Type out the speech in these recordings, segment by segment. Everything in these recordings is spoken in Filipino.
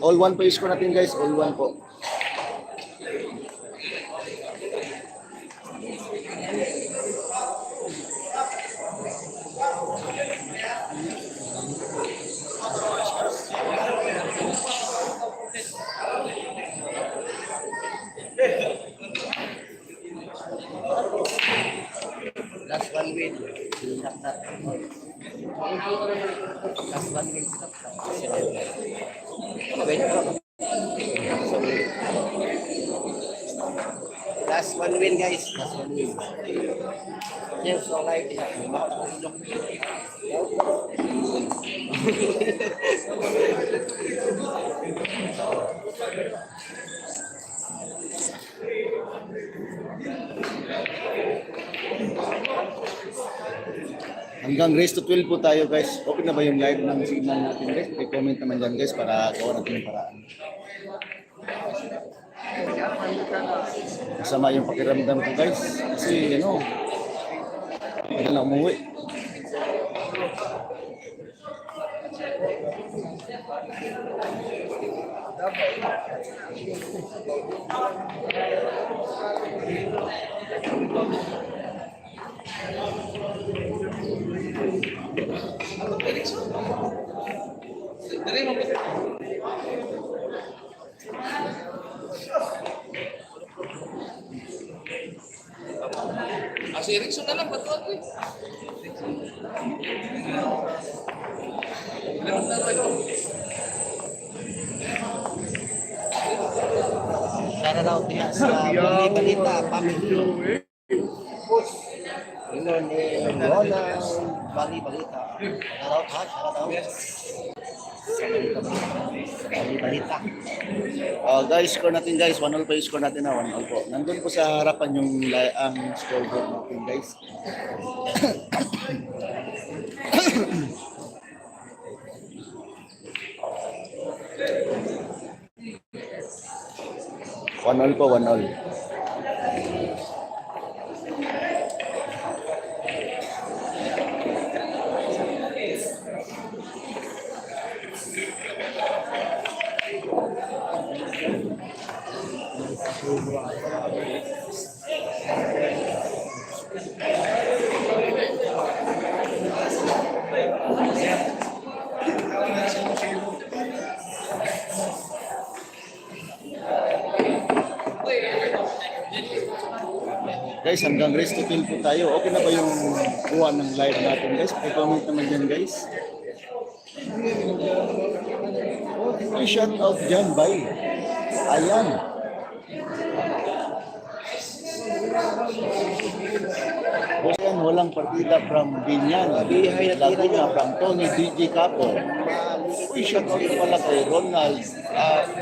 All one po score natin guys, all one po. Last one win. Last one win. Last one win guys. Last one win. Yes, so like Hanggang race to 12 po tayo guys. Okay na ba yung live ng signal natin guys? I-comment naman dyan guys para gawa natin yung paraan. Masama yung pakiramdam ko guys. Kasi hindi na umuwi. Si Erickson na lang, patuwag ko eh. shout out niya sa Bali Balita family. Yun ni Ronald Bali Balita. Shout out ha, shout out. Bali Balita. Guys, score natin guys. 1-0 pa yung score natin na 1-0 po. Nandun po sa harapan yung ang scoreboard natin guys. One all po, 1-0. Guys, hanggang race to 10 po tayo. Okay na ba yung buwan ng live natin guys? I-comment naman dyan guys. I-shout out dyan, bye. Ayan. Bosan, walang partida from Binyan. Laguna from Tony DJ Capo. Uy, shout out pala kay Ronald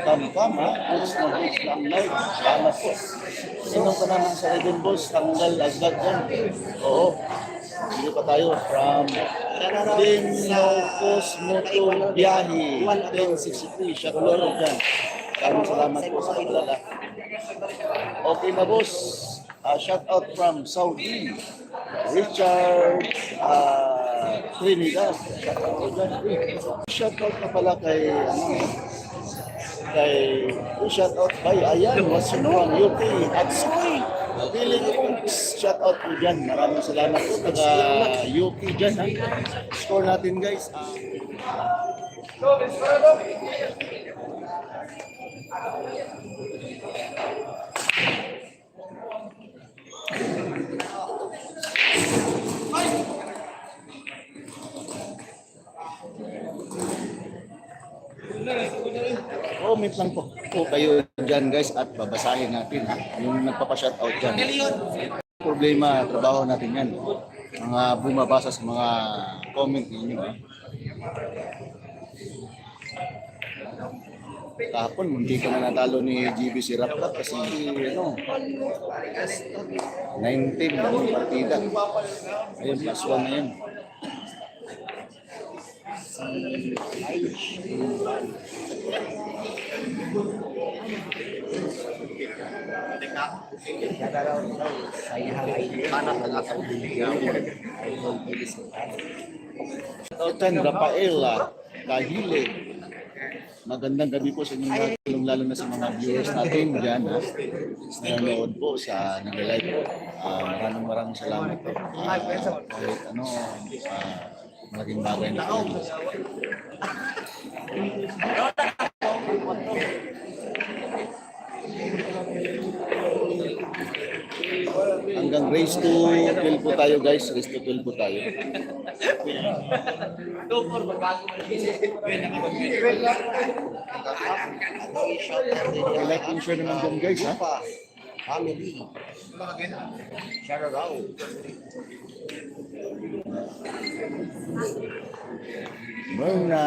Kamkama. Post na ang live. Salamat po. Sinong ka naman sa Eden Boss? Tanggal agad yan. Oo. Hindi pa tayo from Dinocos Moto Biyahe 1063. Shout out dyan. Salamat po sa kilala. Okay na boss. Shout out from Saudi. Richard Trinidad. Shout out po dyan. Shout out na pala kay shout out kay Ayan, what's from UK at Soy. Shout out po dyan. Maraming salamat po taga UK dyan. Score natin guys. Comment lang po kayo dyan guys at babasahin natin yung nagpapa-shoutout dyan. Problema, trabaho natin yan. Mga bumabasa sa mga comment ninyo. Kahapon, hindi ka na natalo ni GB Siraplat kasi ano, 19 ang partida. Ayun, plus 1 na yun. Tautan, Rafaela, Kahile. Magandang gabi po sa inyo lahat, lalo na sa mga viewers natin dyan. Nanonood po sa nag-live. Maraming salamat po. Kahit ano, malaking bagay na po. Hanggang race to 12 po tayo guys, race to 12 po tayo. Like and share naman dyan guys ha. Family. Shout out. Bueno,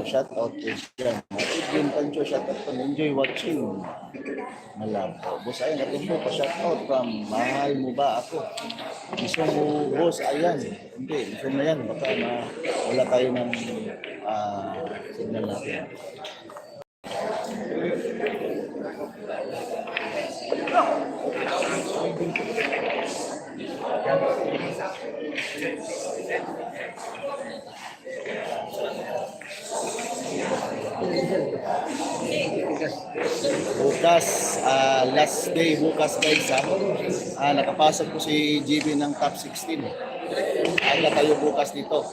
shout out to dyan. Yung Pancho, shout out to enjoy watching. Malabo. Boss, ayan, natin po pa-shout out from mahal mo ba ako? Gusto mo, boss, ayan. Hindi, gusto na yan. Baka wala tayo ng signal natin. Bukas, last day bukas guys ha. Nakapasok po si GB ng top 16. Aga tayo bukas dito.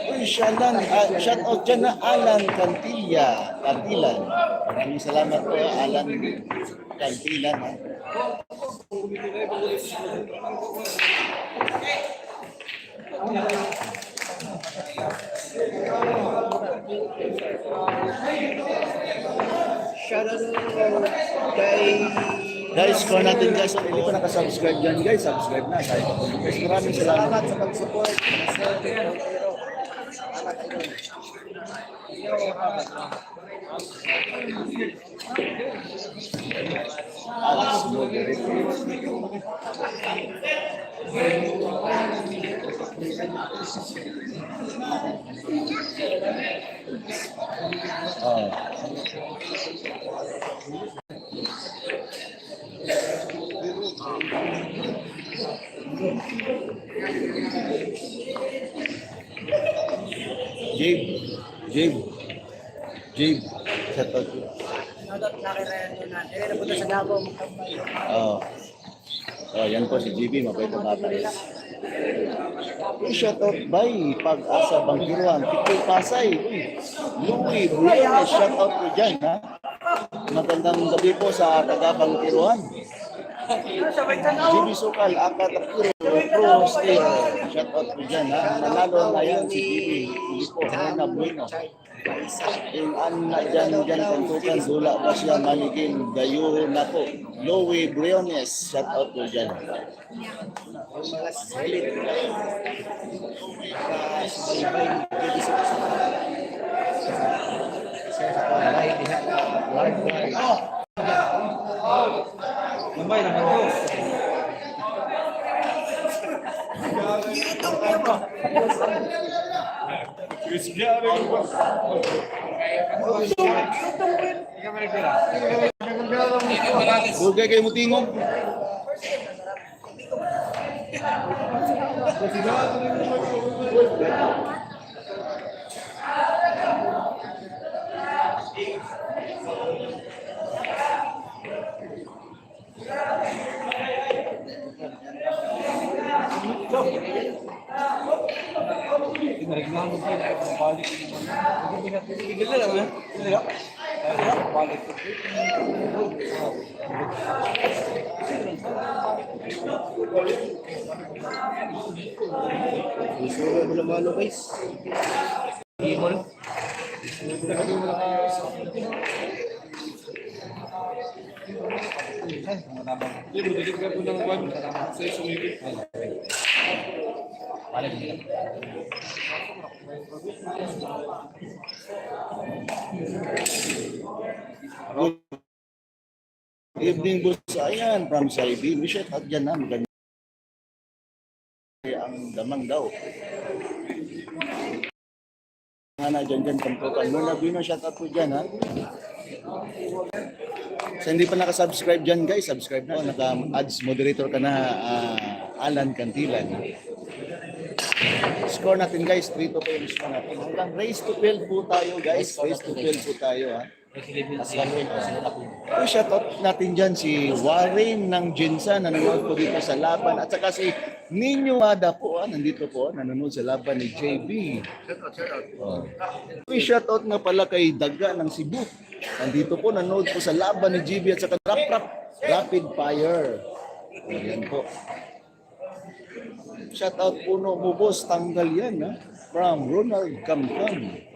Uy, shout out dyan na Alan Cantilan. Maraming salamat po Alan Cantilan ha. Shout out kay Guys, kung natin guys, kung hindi pa nakasubscribe dyan guys, subscribe na. Guys, maraming salamat sa pag-support. Jabe, shout out. Yan po si GB, mabait na bata. Shout out by Pag-asa Bangkiruan, Tikoy Pasay. Louie Briones, shout out po dyan ha. Magandang gabi po sa taga Bangkiruan. GB Sukal, Akatakuro, Pro Steel, shout out po dyan ha. Nanalo na yan si GB, hindi po, Hena Bueno. Yung na dyan kantukan, dula pa siya maligin, dayuhon na po. Louie Briones, shout out po dyan. Mga solid. Lamay na ko. Bugay kayo mo tingog. Tinarignahan mo din ay balik naman. Bigla lang eh. Balik. Gusto ko wala malo guys. Hindi, budilig ka po ng kwan. Sa sumipit. Good evening, boss. Ayan, from Saibi. Shout out dyan, ha. Maganda ang damang daw. Nga na dyan, tampukan. Muna, Bino, shout out po dyan, ha. Sa hindi pa nakasubscribe dyan, guys, subscribe na. Naka-ads moderator ka na, Alan Cantilan. Score natin, guys. 3-2 po yung score natin. Hanggang race to 12 po tayo, guys. Race to 12 po tayo, ha. Shoutout natin dyan si Warren ng Jinsan, nanonood po dito sa laban. At saka si Ninyo Ada po, nandito po, nanonood sa laban ni JB. Shoutout nga pala kay Daga ng Cebu. Nandito po, nanonood po sa laban ni JB at saka Rapid Fire. Ayan po. Shoutout po no, Bubos, tanggal yan, ha? From Ronald Camcam.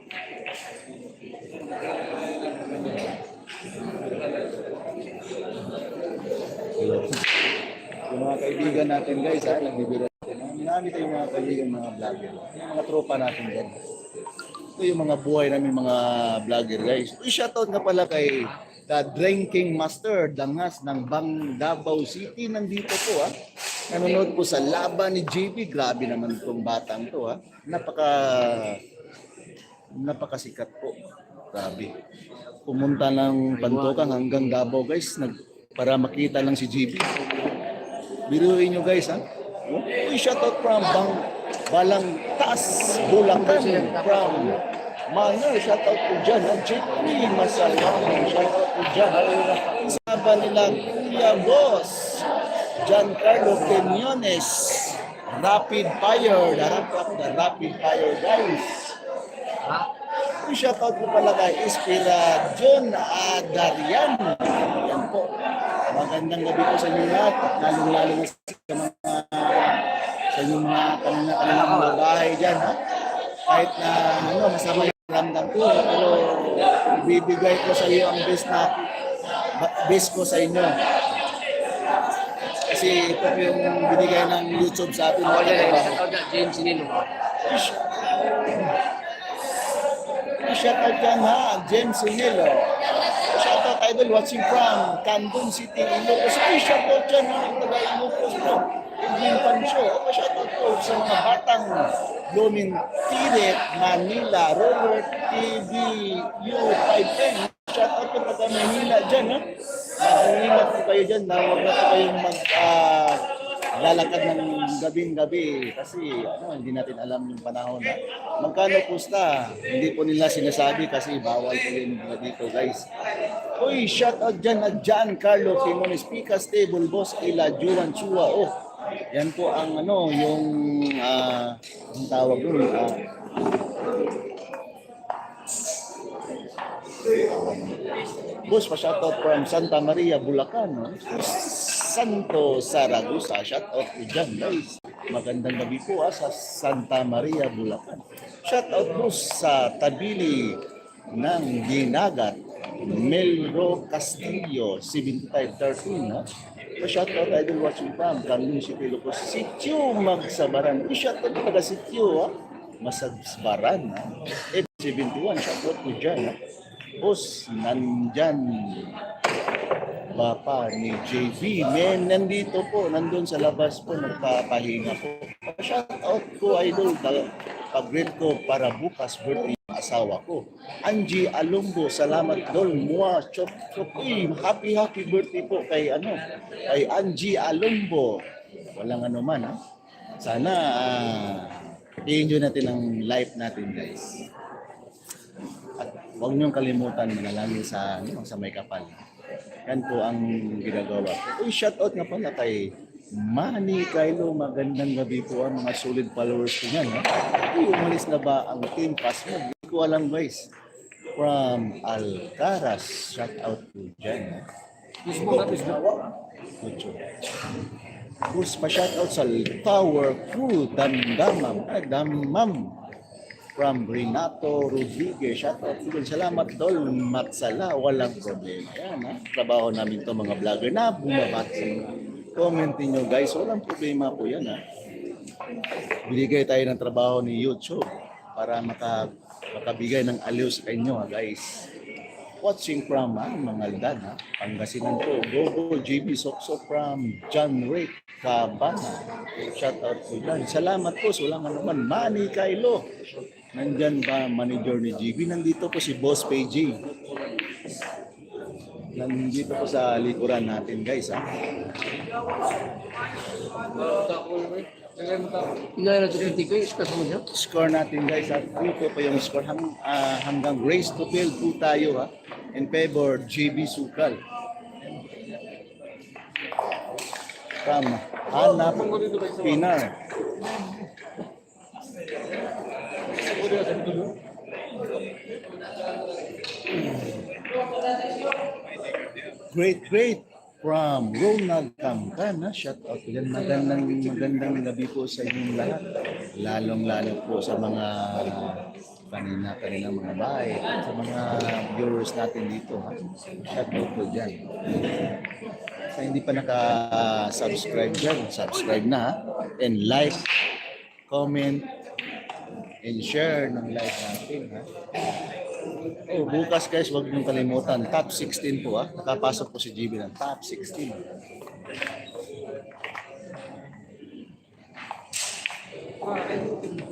Yung mga kaibigan natin, guys, ha, nagbibiro natin. Marami tayong mga kaibigan, mga vlogger. Yung mga tropa natin dyan. Ito yung mga buhay namin mga vlogger, guys. Shoutout nga pala kay The Drinking Master, Dangas ng Bang Davao City. Nandito po, ha. Nanonood po sa laban ni JB. Grabe naman itong batang to, ha. Napakasikat po. Grabe. Pumunta ng Pantokan hanggang Davao, guys, para makita lang si JB. Biruin nyo, guys, ha? Uy, shoutout from Balang Tas, Bulacan, from Manor, shoutout po dyan, ha? JP Masalang, shoutout po dyan. Isaba nila, Kuya Boss, Giancarlo Quinones, Rapid Fire, the Rapid Fire, guys. Shoutout po pala kay Espira John Adarian. Yan po. Magandang gabi po sa inyo lahat. Lalong-lalo na sa inyong mga kanilang mga bahay dyan. Ha? Kahit na masama yung ramdam ko, pero ibibigay ko sa iyo ang best ko sa inyo. Kasi ito po yung binigay ng YouTube sa atin. James Nino. Shoutout dyan, ha, James Sinelo. Shoutout idol watching from Candon City, Ilocos. Shoutout dyan, ha, taga Ilocos po. Edwin Pancho. Shoutout po sa mga batang Blooming Tiret, Manila, Robert TVU510. Shoutout po taga Manila dyan, ha. Mag-ingat po kayo dyan, na huwag na po kayong lalakad ng gabing-gabi kasi hindi natin alam yung panahon na magkano pusta. Hindi po nila sinasabi kasi bawal po yun dito, guys. Uy, shout out dyan na Giancarlo Quinones, Pika Stable Boss, Ila Juan Chua. Oh, yan po ang yung ang tawag doon. Boss, pa-shoutout from Santa Maria, Bulacan. No? Santo Saragosa, shoutout po dyan, guys. Magandang gabi po sa Santa Maria, Bulacan. Shoutout po sa Tabili ng Ginagat, Melro Castillo, 7513. No? Pa-shoutout idol watching from Candon City, Ilocos. Sityo Magsabaran. I-shoutout po taga Sityo, Masagbaran. F71, shoutout po dyan. Boss, nandyan Bapa ni JV. Men, nandito po, nandun sa labas po, nagpapahinga po. Shoutout ko, idol, pag-greet ko para bukas birthday ng asawa ko. Angie Alumbo, salamat dol, mua, chop, chop. Happy birthday po kay Angie Alumbo. Walang man, ha. Sana, i-enjoy natin ang life natin, guys. At huwag niyong kalimutan manalangin sa may kapal. Yan po ang ginagawa ko. Uy, shoutout nga pala kay Manny Kylo. Magandang gabi po ang mga solid followers ko yan. Uy, umalis na ba ang team pass mo? Hindi ko alam, guys. From Alcaraz, shoutout po dyan. Facebook na Facebook. YouTube. Bus pa shoutout sa Tower Crew, Damam. From Renato Rodriguez, shoutout po. Salamat Dol, Matsala, walang problema. Yan, ha? Trabaho namin to mga vlogger na bumabati. Commentin nyo guys, walang problema po yan. Ha? Binigay tayo ng trabaho ni YouTube para makabigay ng aliw sa inyo ha, guys. Watching from mga Aldan, ha? Pangasinan po. Gogo JB Sokso from John Ray Cabana. Shout out po dyan. Salamat po. Wala naman. Manny Kailo. Nandyan ba manager ni GB? Nandito po si Boss PG. Nandito po sa likuran natin guys. Ha? Ilan na ito ko yung iskas mo dyan? Score natin guys. At ito po yung score. Hanggang race to field po tayo ha. In favor JB Sukal. From Hanap Pinar. Great from Ronald Camcan. Shout out po yan. Magandang gabi po sa inyong lahat. Lalong-lalo po sa mga kanina mga bahay, sa mga viewers natin dito. Ha? Shout out po dyan. Sa hindi pa naka-subscribe dyan, subscribe na. Ha? And like, comment, and share ng live natin. Ha? Oh, bukas guys, huwag niyong kalimutan. Top 16 po ha. Nakapasok po si GB ng top 16.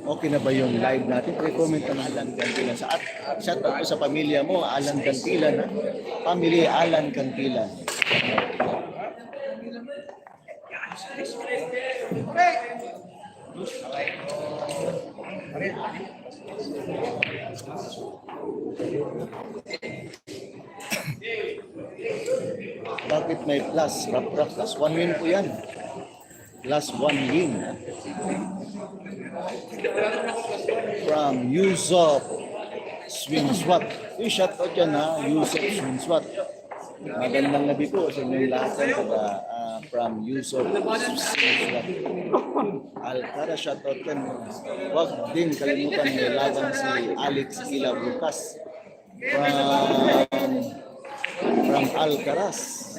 Okay na ba yung live natin? Pre-comment na Alan Cantilan. Shout out po sa pamilya mo, Alan Cantilan. Ha? Family Alan Cantilan. Bakit may plus? Rap plus 1 win po yan. Plus 1 win. From Yusuf Swinswat. Yung shoutout yan ha, Yusuf Swinswat. Magandang gabi po sa inyong lahat from Yusuf Swinswat. Alcara, shoutout yan. Huwag din kalimutan may laban si Alex Ila bukas. From Alcaraz.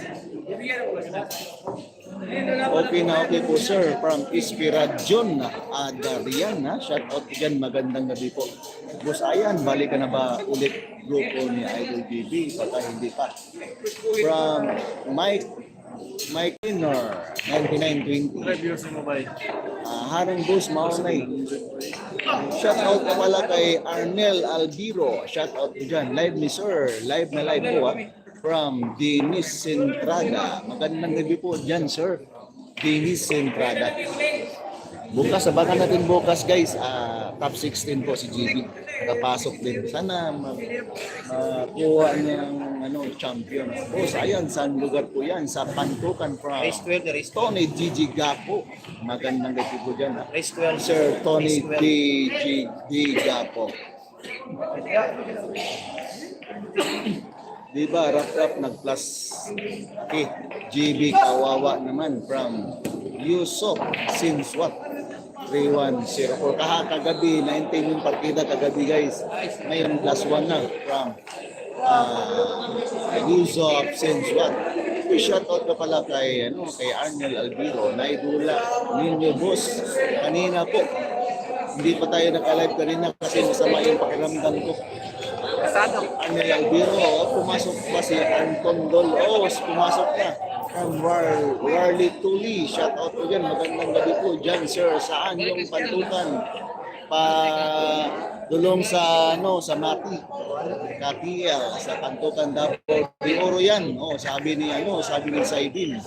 Okay po sir, from Inspirajon Adarian, shout out dyan, magandang gabi po. Boss Ayan, balik ka na ba ulit grupo ni Idol GB? Baka hindi pa. From Mike Inner, 9920. Reviews mo ba? Harang Boss Maunay. Shout out na pala kay Arnel Albiro. Shout out po dyan. Live ni sir. Live na live po ha. From Dennis Centrada. Magandang gabi po dyan, sir. Dennis Centrada. Bukas, abangan natin bukas, guys. Top 16 po si GB. Nakapasok din. Sana makuha niyang champion. O, ayan, saan lugar po yan? Sa Pantukan from Race 12, race 12. Tony Gigi Gapo. Magandang gabi po dyan. Ha? Race 12. Sir Tony Race 12. Gigi Gapo. Diba, rap nag-plus GB kawawa naman from Yusuf Sinswat 3104. Kagabi, 19 yung partida kagabi guys. Ngayon plus 1 na from Yusuf Sinswat. Shout out ka pala kay Arnel Albiro, Naidula, Ninyo Boss. Kanina po, hindi pa tayo naka-live kanina kasi masama yung pakiramdam ko. Arnel Albiro, pumasok pa si Anton Dolos, pumasok na. From Warley Tuli, shout out po dyan, magandang gabi po dyan sir, saan yung Pantukan? Dulong sa Mati, KTL, sa Pantukan Davao de Oro yan. Sabi ni Saidin.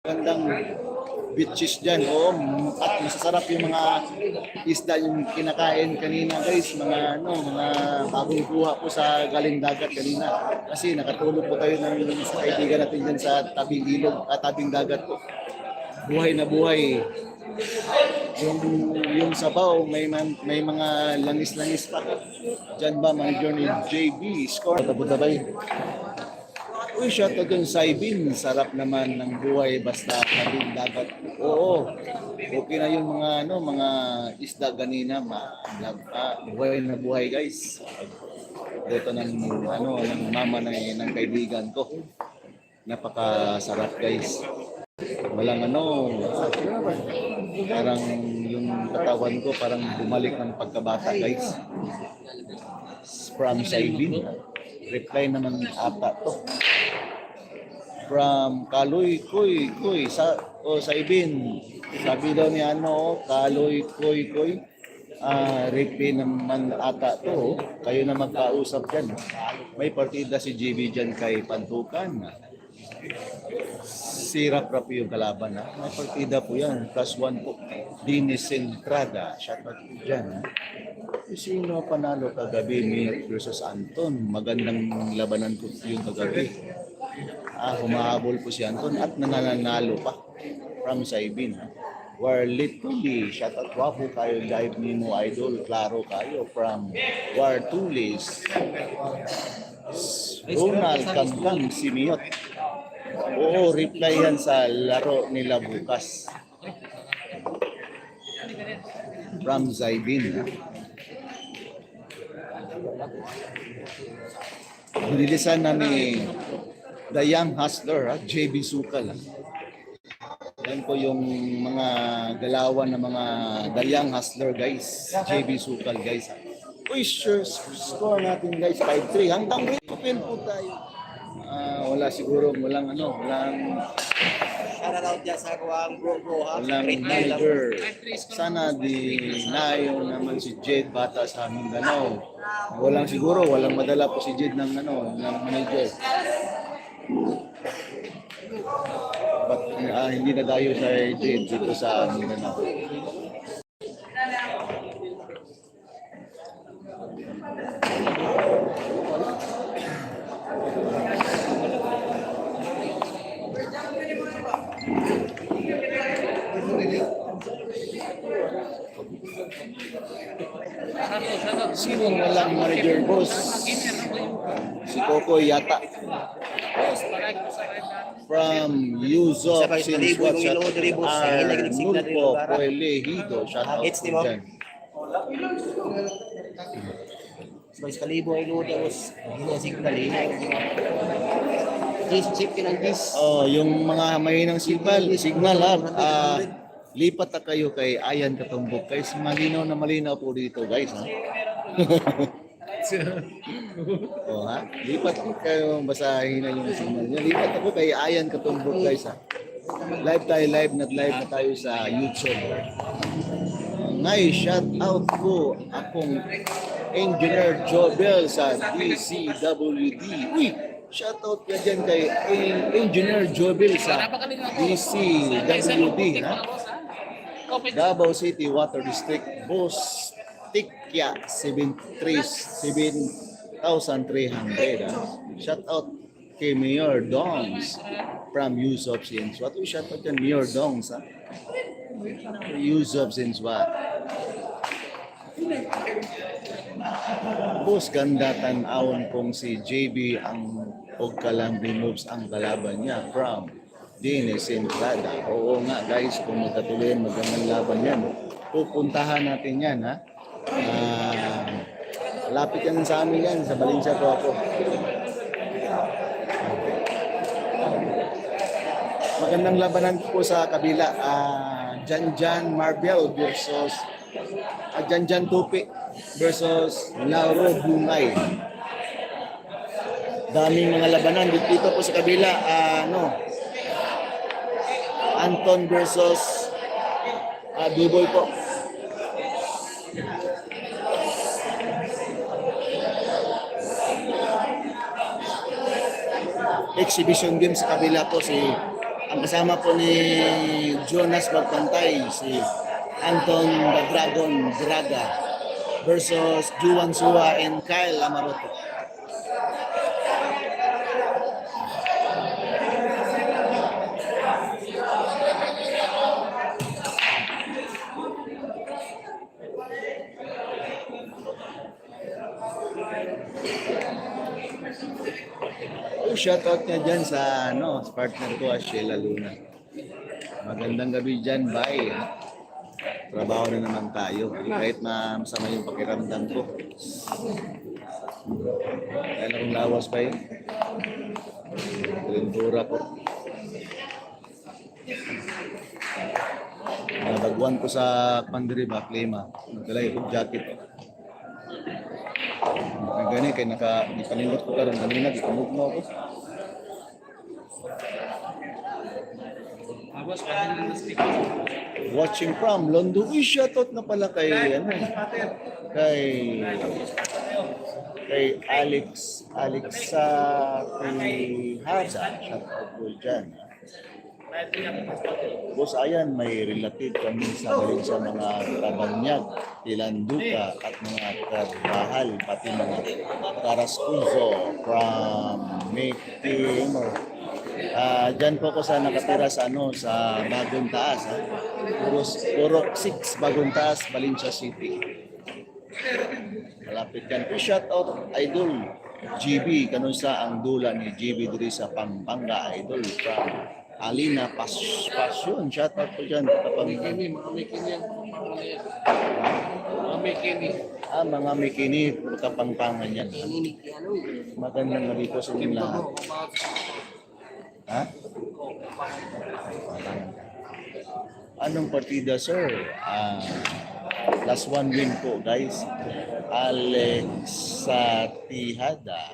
Magandang beaches dyan. At masasarap yung mga isda yung kinakain kanina guys, mga bagong kuha po sa galing dagat kanina. Kasi nakatulog po tayo ng kaibigan natin dyan sa tabing ilog at tabing dagat po. Buhay na buhay. Yung sabaw, may mga langis-langis pa. Dyan ba, manager ni JB, score. Tabay. Uy, shoutout yung Saibin. Sarap naman ng buhay basta habing dagat. Oo. Okay na yung mga mga isda ganina, buhay na buhay, guys. Dito ng ng mama ng kaibigan ko. Napakasarap, guys. Walang parang yung katawan ko parang bumalik ng pagkabata, guys. From Saibin. Reply naman ata to. From Kaloy Koy Saibin. Sabi daw ni Kaloy Koy. Reply naman ata to. Kayo na magkausap dyan. May partida si JB dyan kay Pantukan. Sirap rap yung kalaban. May partida po yan. +1 po. Dinis Entrada. Shoutout po dyan. Sino panalo kagabi? Mir versus Anton. Magandang labanan po yung kagabi. Humahabol po si Anton at nananalo pa from Saibin. War literally, shoutout wapo kayo live ni mo idol. Klaro kayo from War Tulis. Ronald Kangkang Simiot. Oo, reply yan sa laro nila bukas. From Saibin. Nililisan na ni The Young Hustler, JB Sukal. Yan po yung mga galawan ng mga The Young Hustler, guys. JB Sukal, guys. Uy, sure, score natin, guys. 5-3. Hanggang open po tayo. Walang Shoutout dyan sa kuwang bro ha. walang manager. Sana nayo naman si Jed bata sa Mindanao. Walang madala po si Jed ng manager. But hindi na tayo sa Jed dito sa Mindanao. Sinong walang manager, boss? Si Coco yata. From Yuzo Sinswat Nulpo Puelehido. Shout out po dyan. Mas kalibo ay luto was ginasignal safety ng dis. Yung mga mahinang signal lipat na kayo kay Ayan Katumbok. Guys, malinaw po dito, guys, ha? Lipat kayo, basahin na yung signal niya. Lipat ako kay Ayan Katumbok, guys, ha? Live na tayo sa YouTube. Ngay, shout out ko akong Engineer Jobel sa DCWD. Uy, shout out ka dyan kay Engineer Jobel sa DCWD, ha? Davao City Water District, Boss Tikya 7,300. Shout out kay Mayor Dongs from Yusuf Sinswat. Shout out kay Mayor Dongs, ha? Yusuf Sinswat. Boss, ganda tan-awon kung si JB ang Ogkalambi moves ang kalaban niya from Dinis Entrada. Oo nga, guys, kung magkatuloy magandang laban yan, pupuntahan natin yan, ha? Lapit yan sa amin yan, sa Valencia po ako. Magandang labanan po sa kabila. Janjan Marvel versus Janjan Tupi versus Lauro Bungay. Daming mga labanan dito po sa kabila. Anton versus Duboy po. Exhibition games sa kabila po ang kasama po ni Jonas Magpantay, si Anton the Dragon Draga versus Juan Sua and Kyle Amaroto. shoutout niya dyan sa sa partner ko, Sheila Luna. Magandang gabi dyan, bye. Trabaho na naman tayo. Kahit na masama yung pakiramdam ko. Kaya akong lawas pa yun. Kalintura ko. Nabagwan ko sa Pandiri ba, Klima. Nagkalay ko jacket. Gani kay ipanindot ko karon kanina gikamog mo ako. Awas pa rin ng stick. Watching from London. Uy, shoutout na pala kay kay Alexa Tihada. Shoutout po dyan. Boss, ayan, may relative kami sa mga Kabanyag, Tilanduca at mga Kabahal, pati mga Carascuzo from Timor. Diyan po ko sa nakatira sa sa Bagong Taas. Puro 6 Bagong Taas, Valencia City. Malapit yan. Shout out Idol GB, kanun sa ang dula ni GB diri sa Pampanga, Idol from Alina Passion. Shout out po dyan. Mga Mikini yan. Mga Mikini. Mga Mikini, Kapampangan yan. Magandang gabi po sa inyo lahat. Ha? Anong partida, sir? Last one win po, guys. Alexa Tihada.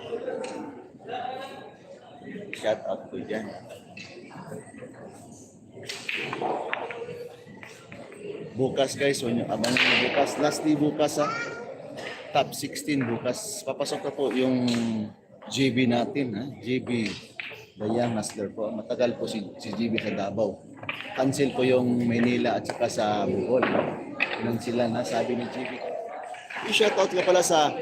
Shout out po dyan. Bukas, guys. Abangan nyo bukas. Last day bukas, top 16 bukas. Papasok na po yung GB natin. GB. Dayang Hustler po. Matagal po si GB sa Davao. Cancel po yung Manila at saka sa Bohol. Nang sila na sabi ni GB. I-shoutout ka pala sa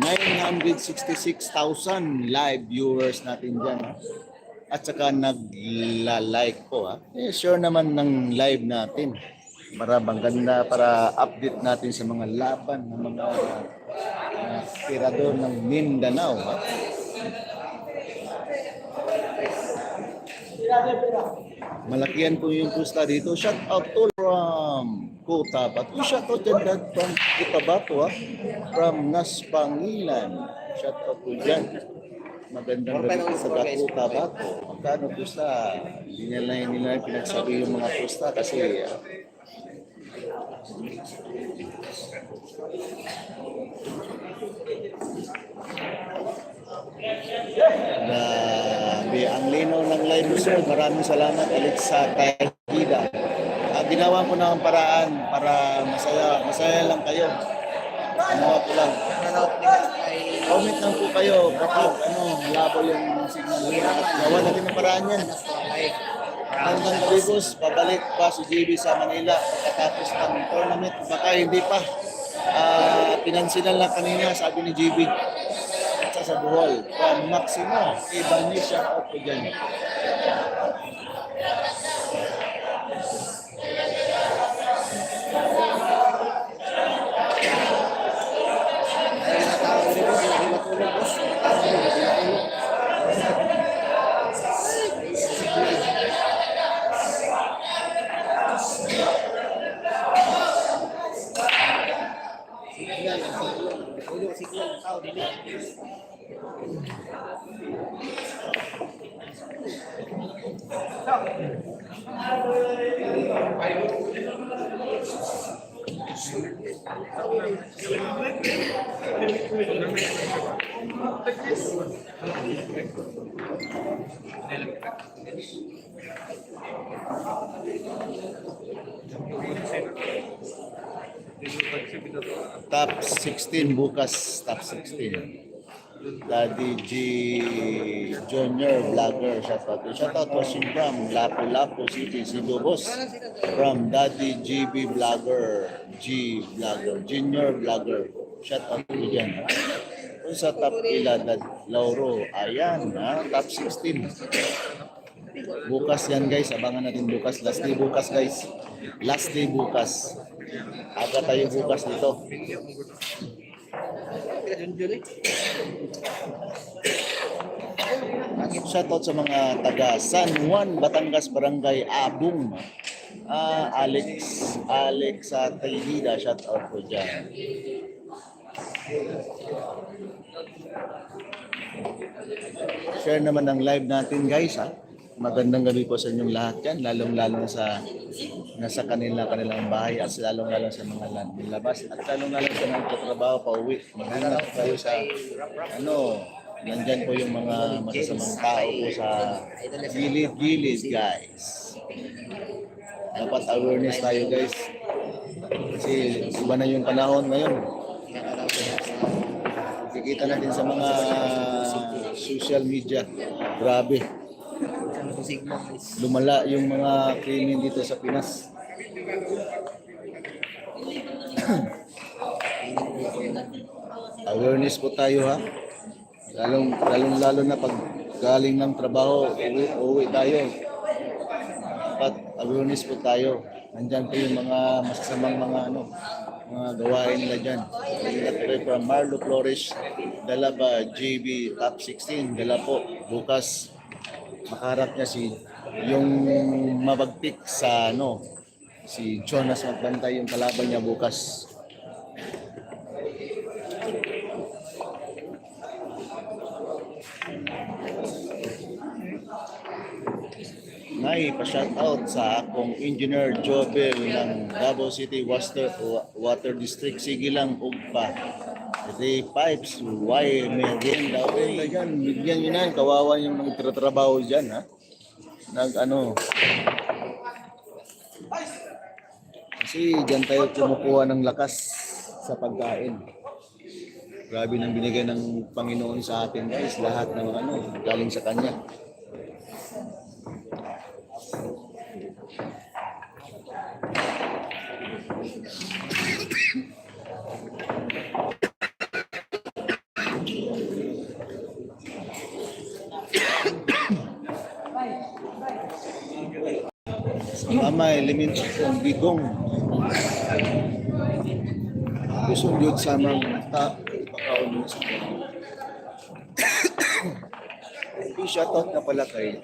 966,000 live viewers natin dyan. At saka nagla-like po. Sure naman ng live natin. Para bang ganda, para update natin sa mga laban ng mga tirador ng Mindanao. Malakihan po yung pusta dito. Shout out to from Cotabato. Shout out dyan from Cotabato, from Naspangilan. Shout out po dyan. Magandang gabi sa Cotabato. Magkano pusta? Hindi nila pinagsabi yung mga pusta kasi ang linaw ng live sir. Maraming salamat Alexa Tihada. Ginawa ko na ang paraan para masaya lang kayo. Ginawa ko lang. Comment lang po kayo kapag labo yung signal nila. Gawa natin ang paraan yan. Hanggang Bribos, pabalik pa si GB sa Manila pagkatapos ng tournament. Baka hindi pa. Pinansinan lang kanina, sabi ni GB. Sa Bohol. From Maximo, Ibani, shout out po dyan. Top 16 bukas, top 16. Daddy G Junior Vlogger, shout out watching from Lapu-Lapu City, Cebu, boss. From Daddy GB Vlogger, G Vlogger, Junior Vlogger, shout out po dyan. Kung sa top ila, Lauro, ayan, top 16. Bukas yan guys, abangan natin bukas. Last day bukas guys. Last day bukas. Aga tayo bukas dito. Shoutout sa mga taga San Juan, Batangas, Barangay Abung. Alex sa Taylida, shoutout po dyan. Share naman ang live natin guys ha. Magandang gabi po sa inyong lahat yan, lalong-lalo sa nasa kanilang bahay at lalong-lalo sa mga labas at lalong-lalo sa mga trabaho pa uwi. Maganda po kayo sa nandyan po yung mga masasamang tao po sa gilid-gilid guys. Dapat awareness tayo guys. Kasi iba na yung panahon ngayon. Kikita natin sa mga social media. Grabe. Lumala yung mga krimen dito sa Pinas. Awareness po tayo ha. Lalo na pag galing ng trabaho, uwi tayo. Dapat awareness po tayo. Nandyan po yung mga masasamang mga gawain nila dyan. Ingat po kayo from Marlo Flores, dala ba JB Top 16, dala po bukas makaharap niya yung mabagpik sa si Jonas Magbantay yung kalaban niya bukas. Pa-shoutout sa akong Engineer Jobel ng Davao City Water District. Sige lang, ugpa. 3 pipes, why merienda? Okay na dyan, bigyan nyo na. Kawawa yung nagtatrabaho dyan, ha? Kasi dyan tayo kumukuha ng lakas sa pagkain. Grabe nang binigay ng Panginoon sa atin, guys. Lahat ng galing sa Kanya. Amay, elemento ng bigong. Gusto yun sa mga pagkaon mo sa shoutout na pala kay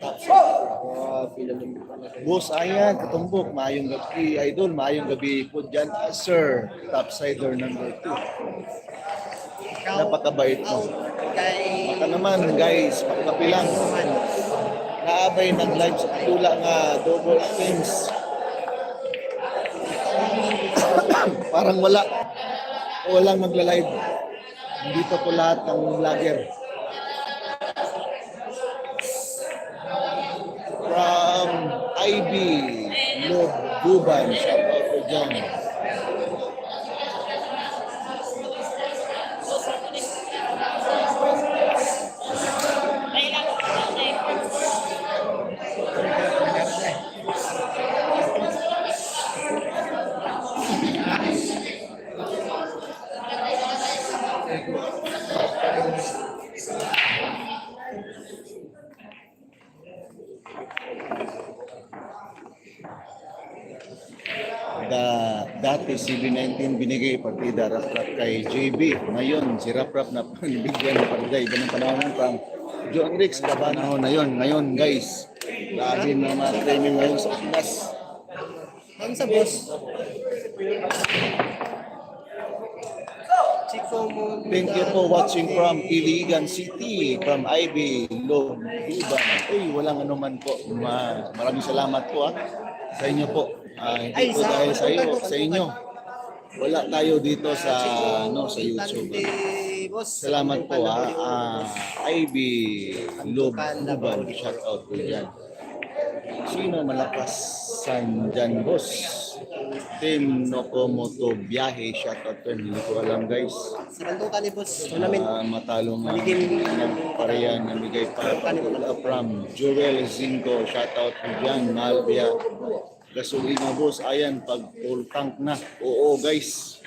Boss Ayan, Katumbok, maayong gabi, Idol, maayong gabi po dyan, Sir, Topsider number 2. Napakabait mo. Baka naman guys, pagkapilang naabay ng live sa tula nga double things. Parang walang magla-live. Dito po lahat ng vlogger. From IB Lobduban, shoutout po dyan. Dati CB19 binigay partida Rap-Rap kay JB. Ngayon si Rap-Rap na binigyan ng partida. Iba ng panahon from John Rix kabanahon na yun. Ngayon guys, grabe na mga training ngayon sa Pinas. Ano sa boss? Thank you for watching from Iligan City, from IB Lobduban. Uy, walang anuman po. Maraming salamat po sa inyo po. Hindi po dahil sa inyo. Wala tayo dito sa YouTube. Salamat po IB Lobduban. Shout out po dyan. Sino malakas dyan, boss? Team Nokomoto Biyahe, shoutout po. Hindi ko alam guys. Sinandukan ni boss. Matalong pareyan na bigay pa from Joel Zinco, shoutout po dyan. Malvia gasolina boss, ayan pag full tank na. Oo guys,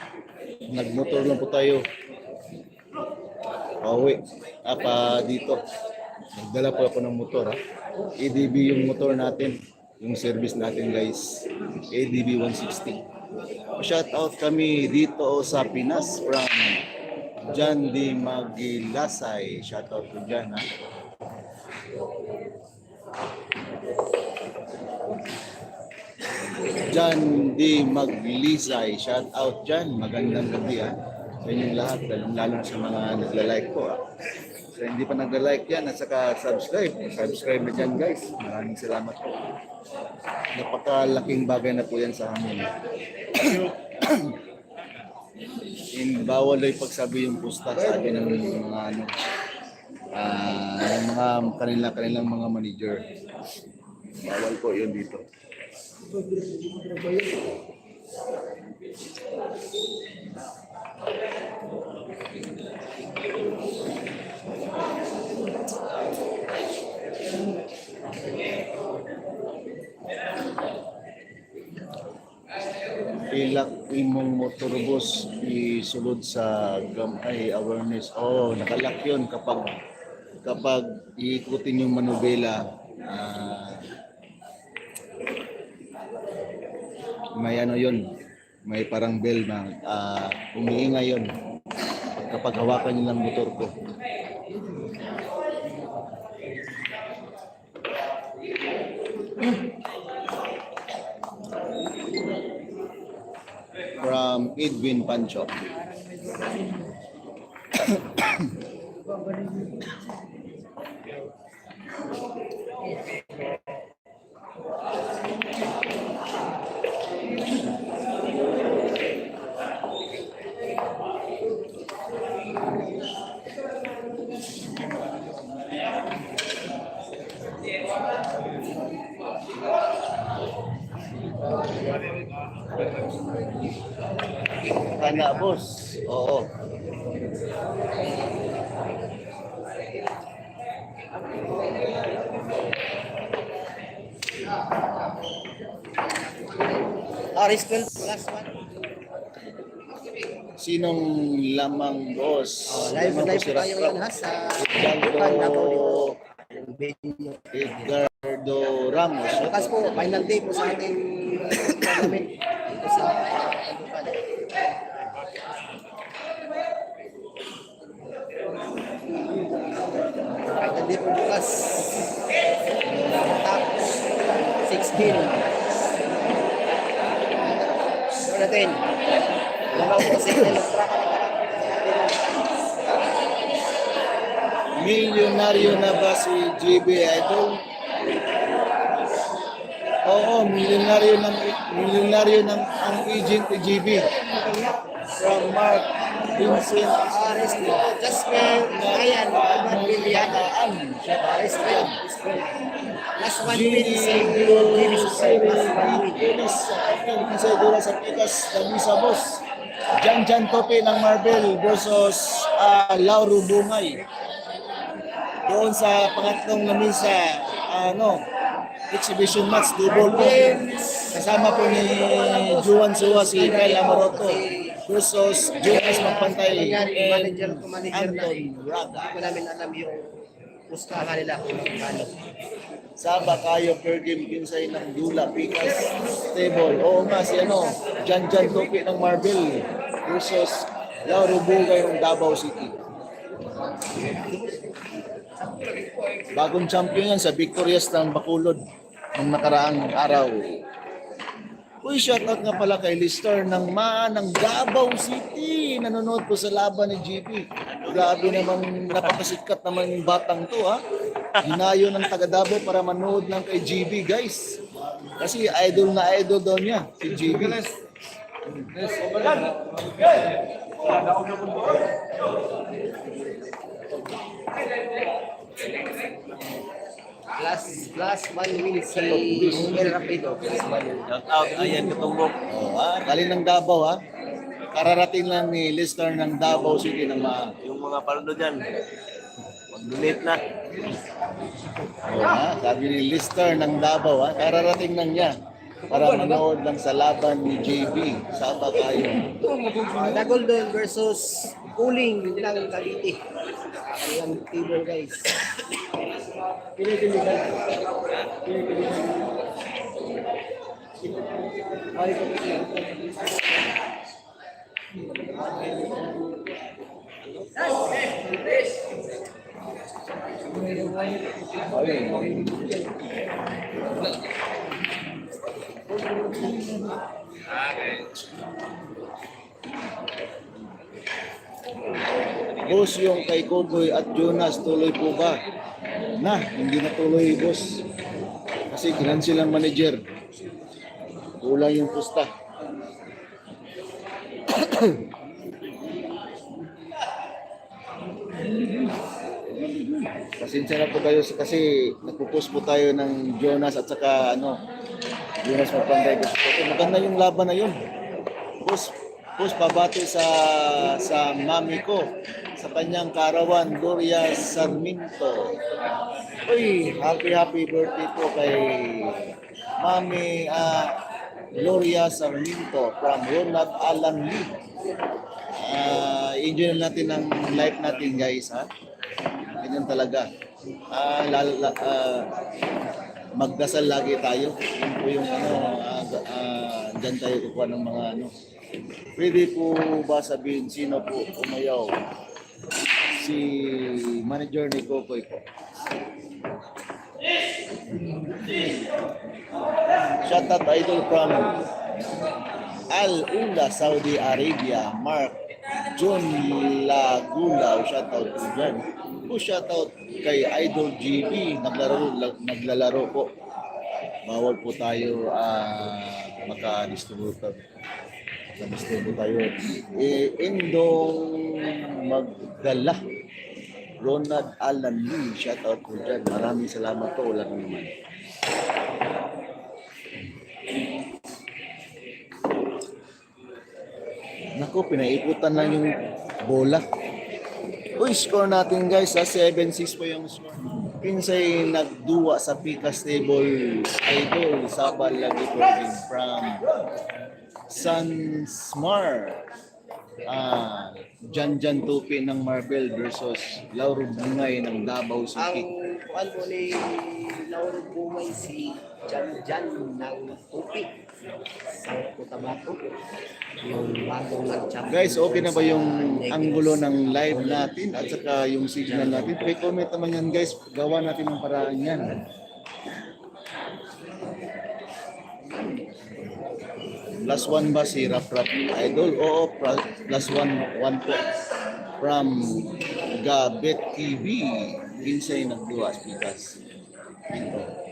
nagmotor lang po tayo. Pauwi pa dito. Nagdala po ako ng motor ADB yung motor natin, yung service natin guys, ADB 160. Shout out kami dito sa Pinas from Jan Di Magilasay. Shout out po dyan John D. Maglisay, shout out dyan. Magandang gabi sa inyong lahat, lalo sa mga nagla-like po. So hindi pa nagla-like yan at saka subscribe na dyan guys. Maraming salamat po. Napakalaking bagay na po yan sa amin. Bawal ay pagsabi yung pusta, sabi ng mga ng mga kanilang mga manager. Bawal po yun dito. Ilak imong motorbus isulod sa gamay awareness. Oh, nakalak yun kapag iikutin yung manubela. May ano yun, may parang bell na umiingay yun kapag hawakan nyo ng motor ko. From Edwin Pancho. Kana boss. Oo. Aris 12 last one. Sinong lamang boss? Live Lamang live po si tayo Raspa. yan ha sa Edgardo Edgardo Ramos. bukas po, final day po sa ating tournament dito sa Tandukan. Final day po bukas. Top 16. So natin. Lamaw po sa inyo. Milyonaryo na ba si GB Idol? Oo, milyonaryo ng ang agent ni GB. From Mark Vincent Aris Jasper Ayan, Ahmad Biliana. Aris 12. Last one win si GB Super. Last one win. Sa dura sa Pikas, Damisa Boss. Jan Tope ng Marvel versus Lauro Bungay. Doon sa pangatlong lamisa, exhibition match, double po. Kasama po ni Juan Suwa si Kyle Amoroto versus Jonas Magpantay Manager and to manager na. Anton Raga. Hindi ko namin alam yung pustahan nila kung ano. Saba kayo per game kinsay ng Dula Pikas Stable. Oo nga si Jan Tope ng Marvel versus Lauro Bugay ng Davao City. Bagong champion yan sa Victorious ng Bacolod ng nakaraang araw. Uy, shoutout nga pala kay Lister ng Davao City. Nanonood po sa laban ni GP. Grabe namang napakasikat naman yung batang to ha. Hinayo ng taga Davao para manood lang kay GB guys. Kasi idol na idol daw niya si GB. Last one win si El Rapido. Last one win. Shout out, ayan katumbok. Galing ng Davao ha. Kararating lang ni Lister ng Davao City ng Yung mga paldo dyan, mag-donate na. sabi ni Lister ng Davao ha. Kararating lang niya para manood lang sa laban ni JB. Saba kayo. The Golden versus Uling ng Cavite. Ayan, table guys. Ayun. Boss, yung kay Kogoy at Jonas, tuloy po ba? Hindi na tuloy, boss. Kasi kinansel ang manager. Kulang yung pusta. Pasensya na po kayo kasi nagpo-post po tayo ng Jonas at saka Jonas Magpanday. Maganda yung laban na yun. Boss, pabati sa mami ko, sa kanyang karawan, Gloria Sarmiento. Uy, happy birthday po kay Mami Gloria Sarmiento from Ronald Alan Lee. Enjoy natin ang life natin, guys, ha? Ganyan talaga. Magdasal lagi tayo. Yun po yung dyan tayo kukuha ng mga Pwede po ba sabihin sino po umayaw? Si manager ni Kokoy po. Shoutout idol from Al-Ula, Saudi Arabia, Mark John Lagulaw, shoutout po dyan. Shoutout kay Idol GB, naglalaro po. Bawal po tayo maka-distributor. Nag-distribute tayo. Indong Magdala, Ronald Alan Lee, shoutout po dyan. Maraming salamat po. Wala naman. Naku, pinaiputan lang yung bola. Uy, score natin, guys, 7-6 po yung score. Kinsay nagduwa sa Picas Table Idol Sabal lagi po din from Sansmar. Jan Tupi ng Marvel versus Lauro Bungay ng Davao City. Ang pan mo ni Lauro Bumay si Jan ng Tupi sa Cotabato. Yung bagong nag-champion. Guys, okay na ba yung anggulo ng live natin at saka yung signal natin? Pre-comment naman yan, guys. Gawa natin ng paraan yan. Plus one ba si Rap Idol? Oo, plus one po. From Gabet TV. Kinsay nagduwas, Pikas. Ito.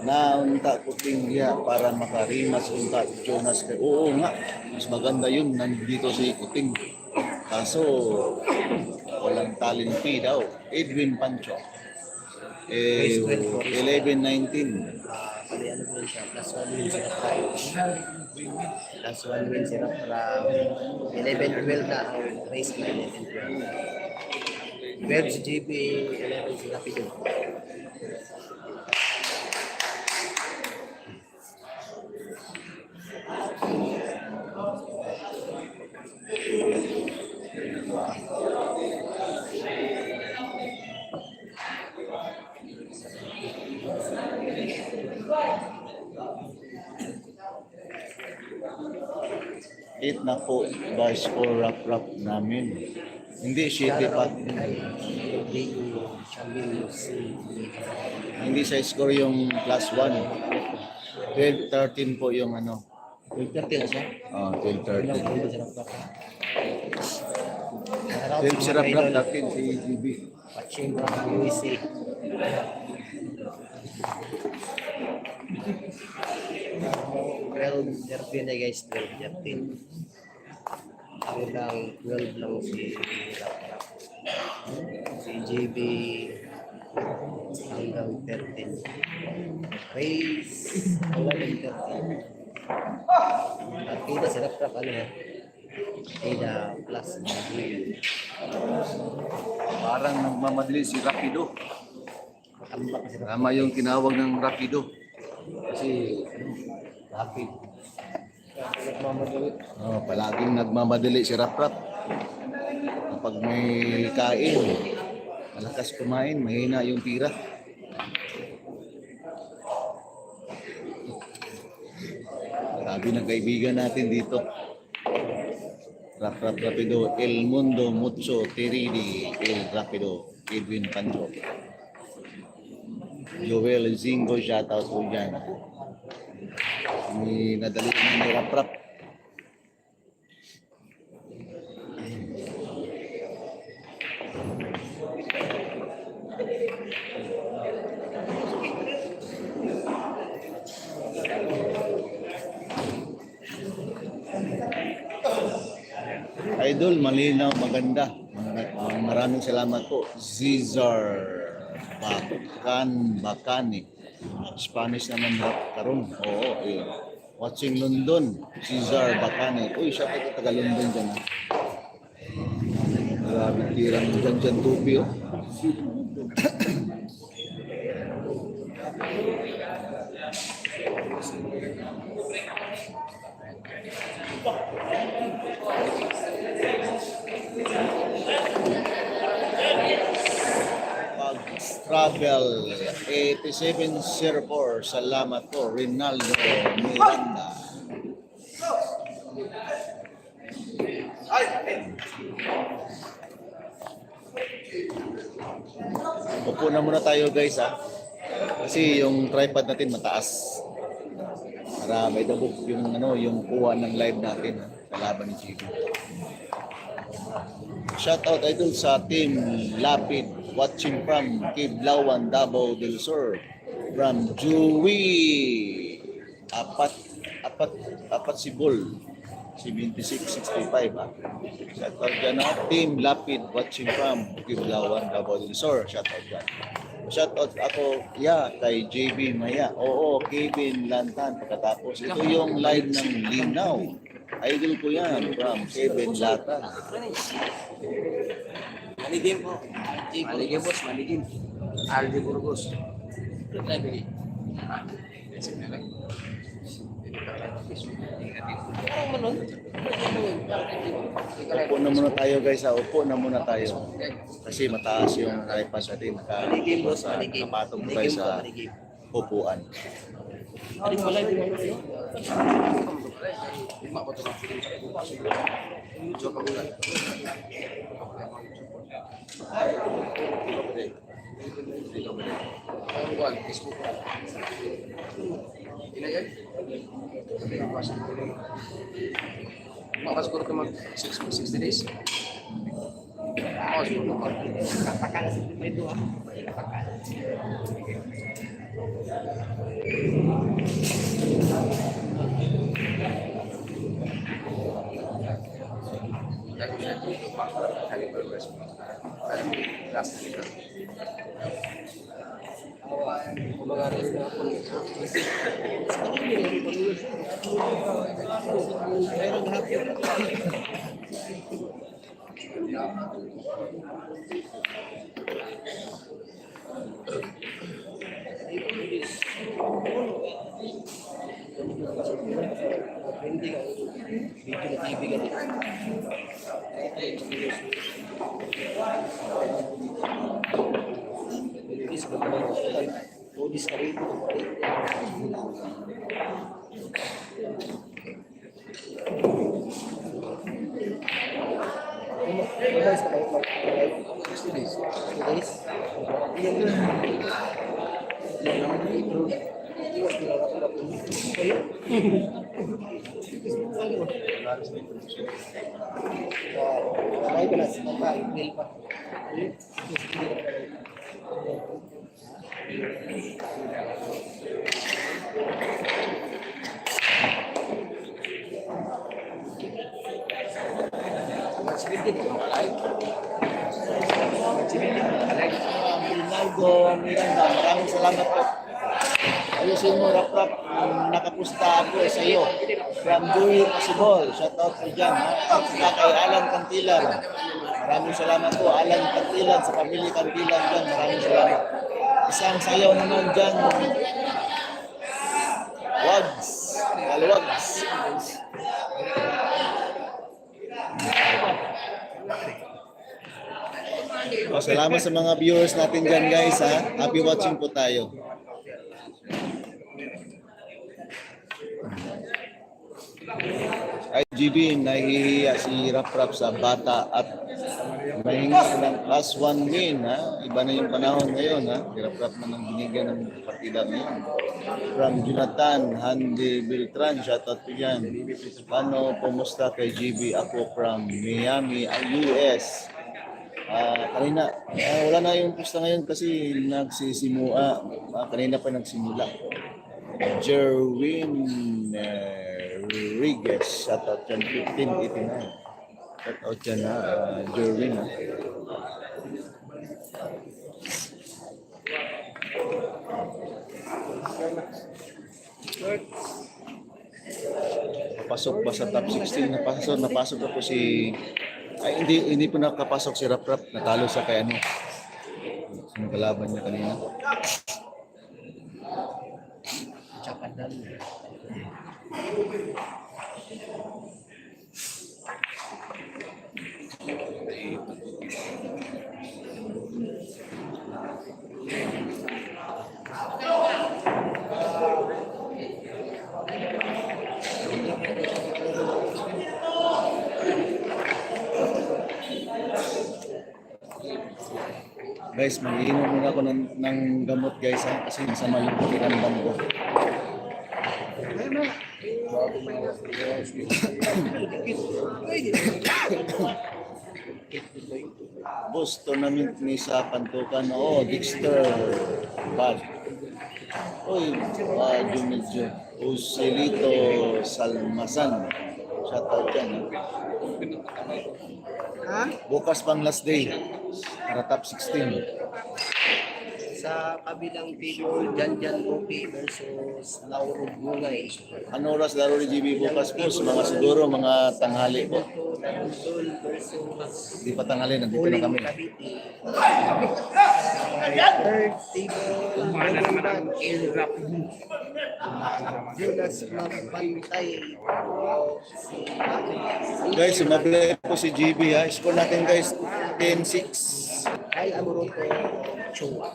Naunta ko tingya para makarimas unta Jonas kay oo nga mas maganda yun nandito si Kuting kaso walang talent fee daw. Edwin Pancho 11-19 Pali ano po siya, plus 1 win sila plus 1 win sila para 11-12 na ang race na 11-12. 12 si JB, 11 si Rapido. It na po by score rap namin. Hindi 7 pa. Hindi sa score yung plus 1. 12-13 po yung 13 siya. 12-13. 12 si rap natin si GB. Patching from USA. Well, 13 na guys, 12-13. Hanggang 12 lang si Rap. Si JB hanggang 13. Race hanggang 13. At kita si Rap kita plus Parang nagmamadali si Rapido. tambak si Rap. Tama yung tinawag ng Rapido. Kasi Rapid. palaging nagmamadali si Rap. Kapag may kain, malakas kumain, mahina yung tira. Sabi ng kaibigan natin dito, Rap Rapido, El Mundo Mucho Tiridi, El Rapido. Edwin Panto. Joel Zingo, shoutout po dyan. Nadali ni Rap. Idol, malinaw, maganda. Maraming salamat po. Zizar Bakani. Spanish naman rap karon. Oo, eh. Watching London, Cesar Bakani. Uy, siya pa ito taga London dyan. Ha? Grabe, tirang dyan tupi, oh. Travel 8704. Salamat po, Rinaldo Miranda. Upo na muna tayo guys ha. Kasi yung tripod natin mataas. Para may dabog yung yung kuha ng live natin sa laban ni Chico. Shoutout idol sa team Lapid, watching from Kiblawan, Davao del Sur. From Jui apat si Bull 7665 ha. Shoutout dyan ha. Team Lapid, watching from Kiblawan, Davao del Sur. Shoutout dyan. Shoutout ako kay JB Maya. Oo, Kevin Lantan. Pagkatapos ito yung live ng Linaw. Idol ko yan from Kevin Latan. Maligim po. Maligim boss, maligim. Aldi Burgos. Upo na muna tayo guys ha. Upo na muna tayo. Kasi mataas yung tripod natin. Nakapatong tayo sa upuan. Makas ko rin mag 60 days. Makas ko rin mag Kapakala sa primeiro ah. Rinaldo Miranda, maraming salamat po. Ayusin mo, Rap. Nakapusta ako sa iyo. From Dewey Pasibol. Shoutout po dyan. At saka kay Alan Cantilan. Maraming salamat po. Alan Cantilan sa pamilya Cantilan dyan. Maraming salamat. Isang sayaw naman dyan. Wags. Kalwags. Salamat sa mga viewers natin dyan guys ha. Happy watching po tayo. IGB, nahihiya si Rap sa bata at mahingi ng class 1 win. Ha? Iba na yung panahon ngayon. Ha? Si Rap na nang binigyan ng partida ngayon. From Jonathan, Handy Beltran, shoutout po dyan. Paano, kumusta kay GB? Ako from Miami, US. Kanina, wala na yung pusta ngayon kasi nagsisimula. Kanina pa nagsimula. Jerwin Rodriguez, shoutout dyan, 1589. Shoutout dyan na, Jerwin. Napasok ba sa top 16? Napasok na po si... Ay, hindi po nakapasok si Rap. Natalo sa kay ano. Yung kalaban niya kanina. Guys, mag-iinom muna ako ng gamot guys ha? Kasi masama yung pakiramdam ko. Boss, tournament ni sa Pantukan. Dexter Bad. Medyo. Usilito Salmasan. Shoutout dyan. Bukas pang last day. Para top 16. Sa kabilang table, Janjan Kopi versus Lauro Bungay. Ano oras laro ni GB bukas po? Siguro mga tanghali po. Nandol versus Di pa tanghali, nandito na Uling kami. Cavite. Third table, Bogomban, Jonas Club Pantay. Guys, sumablay po si GB ha. Score natin guys, 10-6. Ay Amoroto Chua.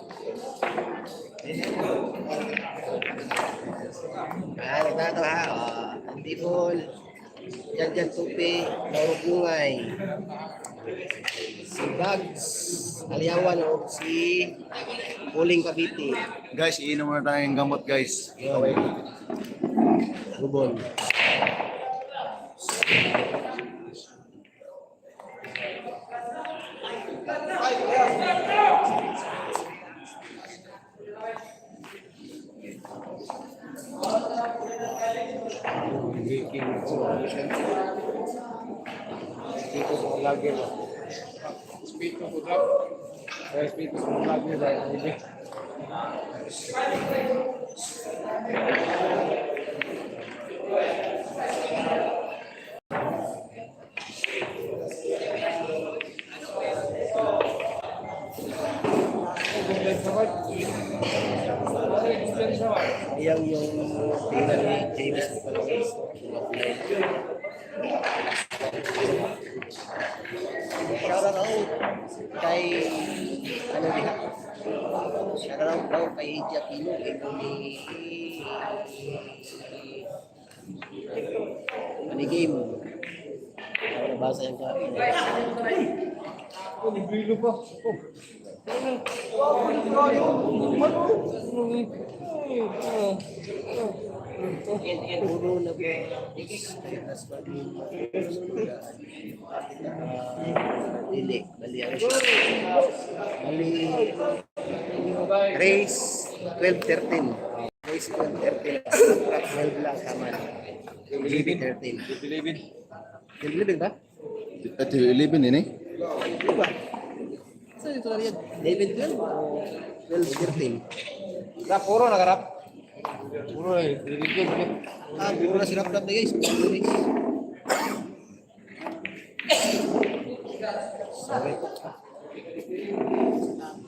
Nagtato ha. Antipol. Janjan Tupi. Lauro Bungay. Si Bugs. Aliawan o si Uling Cavite. Guys, iinom na tayo ng gamot guys. Rubon. Ayan yung tingnan ni James Nicolas. Shout out kay ano diha? Shout out daw kay Jacquino ito ni game. Ako nabasa yung ka. Nagbilo pa. Puro na ba? Dili, bali ang siya. Bali, race 12-13. Race 12-13. Track 12 lang kaman. 13. 11 ba? At 11 ini. Di ba? Saan ito na rin? 11-12 o 12-13? Puro nagarap. Puro eh. Puro na sinap-lap na guys.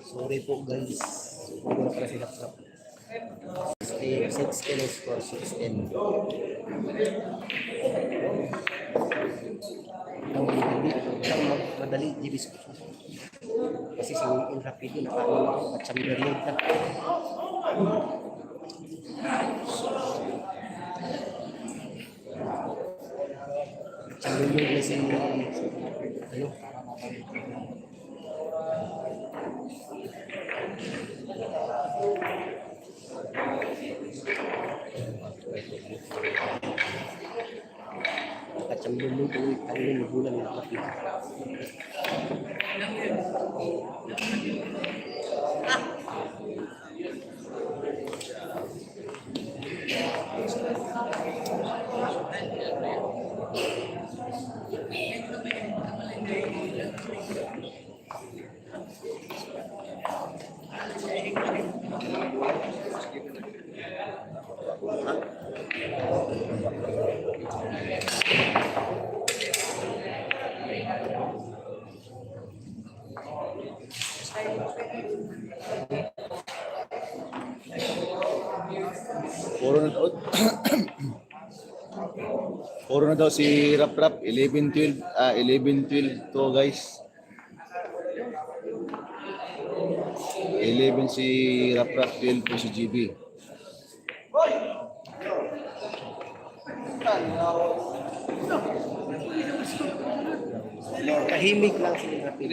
Sorry po guys. Puro na pala sinap-lap. 16 score 16. Ang madali Jibis ko. Kasi si Win Rapido nakaano at Chamberlain na. Nalulog na si ano? At siyang lulog ang lulubulan ng kapit. Puro na daw. Puro na daw si Rap Rap. 11-12. 11-12 to guys. 11 si Rap Rap, 12 po si GB. Tahimik lang si Rapid.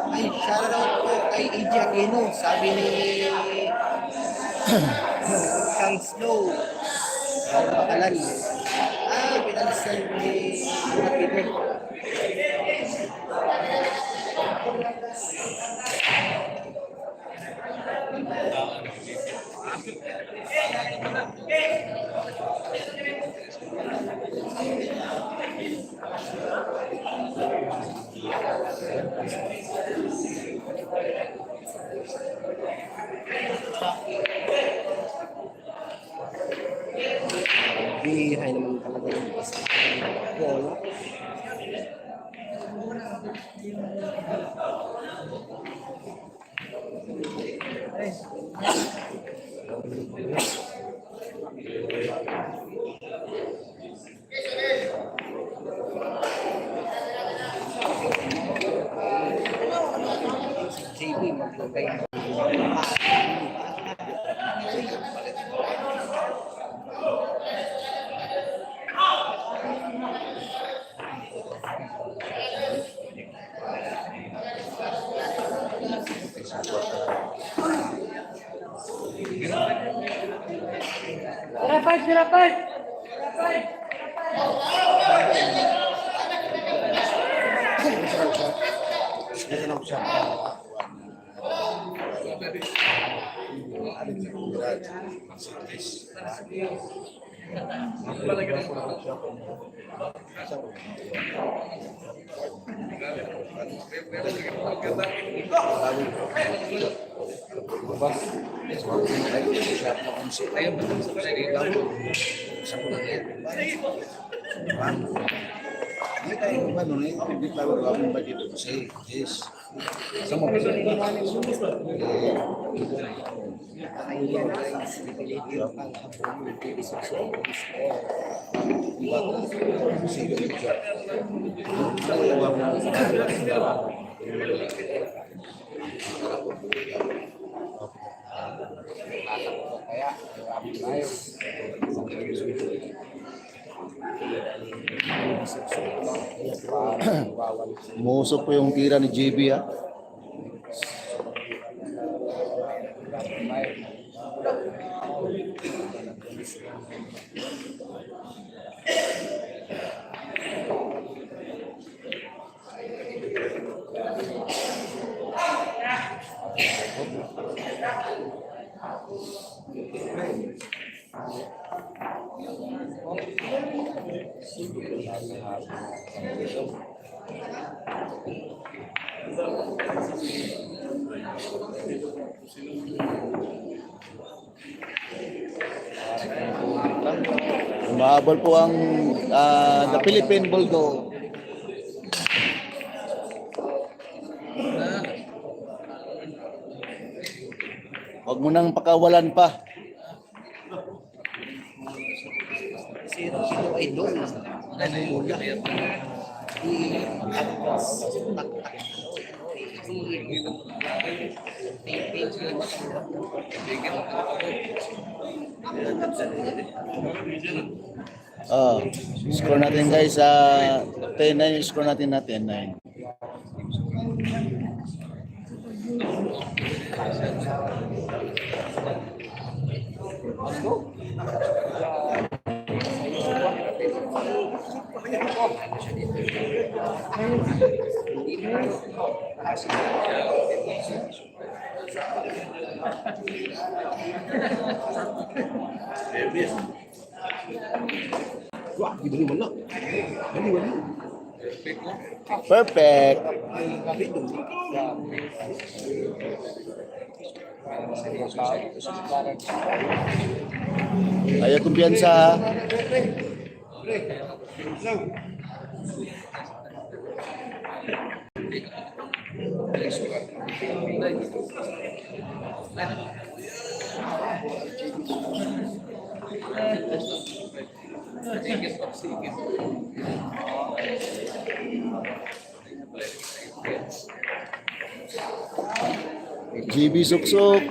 Ay, shoutout po kay AJ Aquino. Sabi ni Kang Snow. Bakalan. Pinalisan ni Rapid. Bihay naman talaga yung basta. Wala. JB maglagay. Rapat. Hindi tayo ano, hindi tayo gawin ba dito kasi yes. Sama ko sa Ayan guys, pinipili ang habong mag-decision. Kaya, marami tayo. Musok po yung tira ni JB ha. Umahabol po ang the Philippine Bulldog. Huwag mo nang pakawalan pa. Zero kilo ay doon. Namumula. Score natin guys sa 10-9, score natin na 10-9. Wah, dibeli mana? Perfect. Ayo kumpiyansa. GB Suksuk.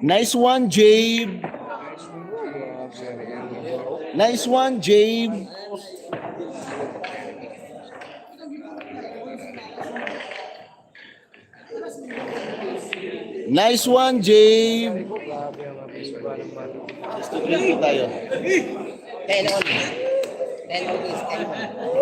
Nice one, Jabe. Nice one, Jabe. Nice one, Jabe. Student po tayo. 10 all. 10 all is 10 all.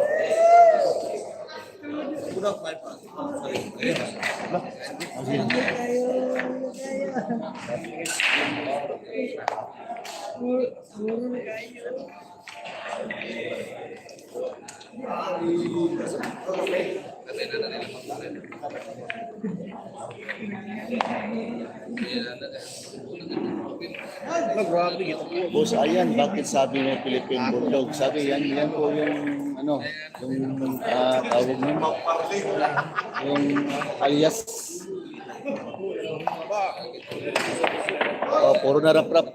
Boss, ayan, bakit sabi mo Philippine Bulldog? Sabi yan po yung ano, yung tawag mo, yung alias. Oh, puro na rap-rap.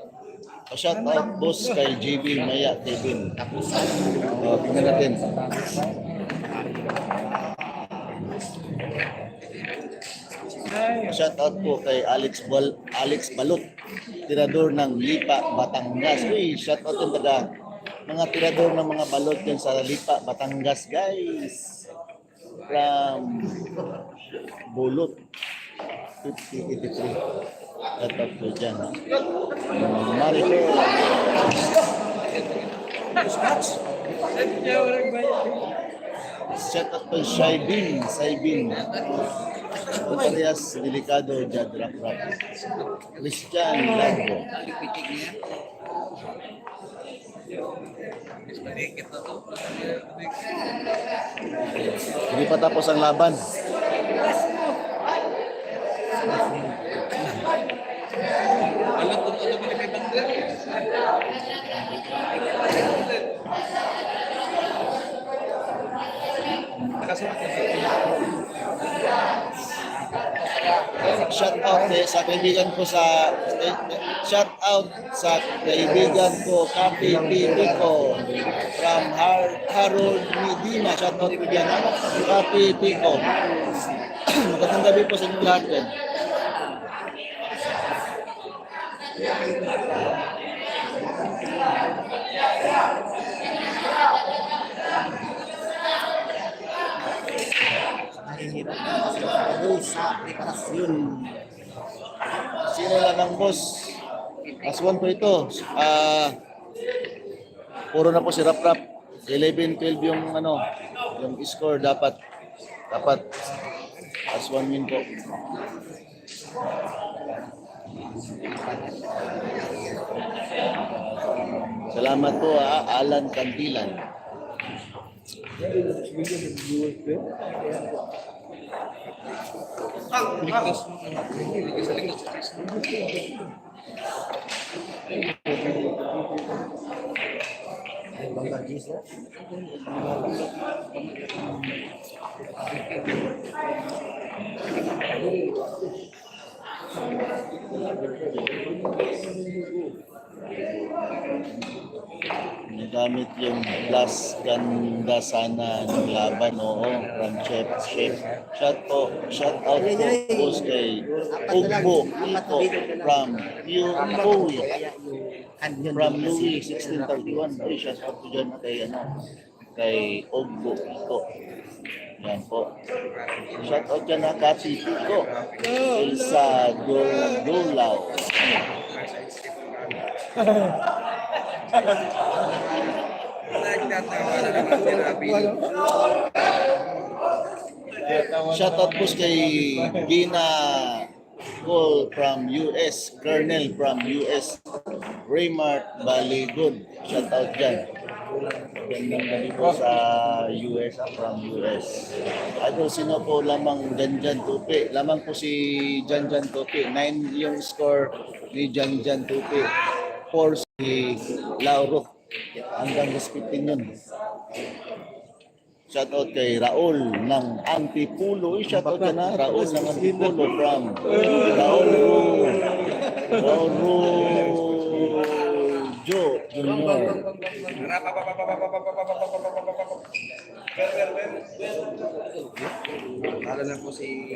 Shout out boss kay JB Maya Kevin. Oh, tingnan natin. Shout out po kay Alex Balot, tirador ng Lipa, Batangas. Uy, shout out yung taga mga tirador ng mga balot yan sa Lipa, Batangas, guys. From Bulot 5083. Shout out po dyan. Maricel. Shout out po Saibin. Parehas Delikado, Jad Rap. Christian Lago. Hindi pa tapos ang laban. Shout out sa kaibigan ko Kapi Pico from Harold Medina. Shout out ko diyan, Kapi Pico. Magandang gabi po sa inyo lahat din. Rules, preparas. Yun. Sino lang ang boss? Aswan po ito. Puro na po si Rap Rap. 11-12 yung ano, yung score dapat Aswan win po. Salamat po Alan Cantilan. Ligtas mo. Ligtas sa ligtas. Nagamit yung plus ganda sana ng laban, oo, from Chef. Shout out po boss kay Ugbo Ito from Puyo from Louis 1631. Uy, shout out po dyan kay Ugbo Ito. Yan po. Shout out dyan na Kati Pico. Elsa Dolaw. Shoutout po kay Gina Cole from US, Colonel from US, Raymart Baligood. Shoutout dyan. Gandang gabi po sa US, from US. Idol, sino po lamang Janjan Tupi? Lamang po si Janjan Tupi. 9 yung score ni Janjan Tupi. 4 si Lauro. Hanggang hospitin yun. Shoutout kay Raul ng Antipulo. Shoutout ka na, Raul ng Antipulo from Raul Joe Junior. Lalo na po si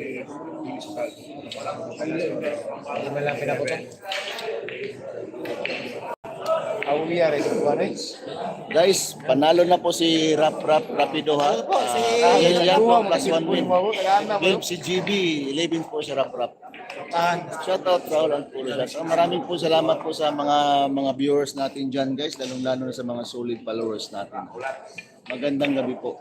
Municipal. Hindi mo lang pinaputok. Guys, panalo na po si Rap Rapido ha. Yan po, plus 1 win. 12 si GB, 11 po si Rap. Shoutout Raul Antipulo. Maraming po salamat po sa mga viewers natin dyan guys, lalong-lalo na sa mga solid followers natin. Magandang gabi po.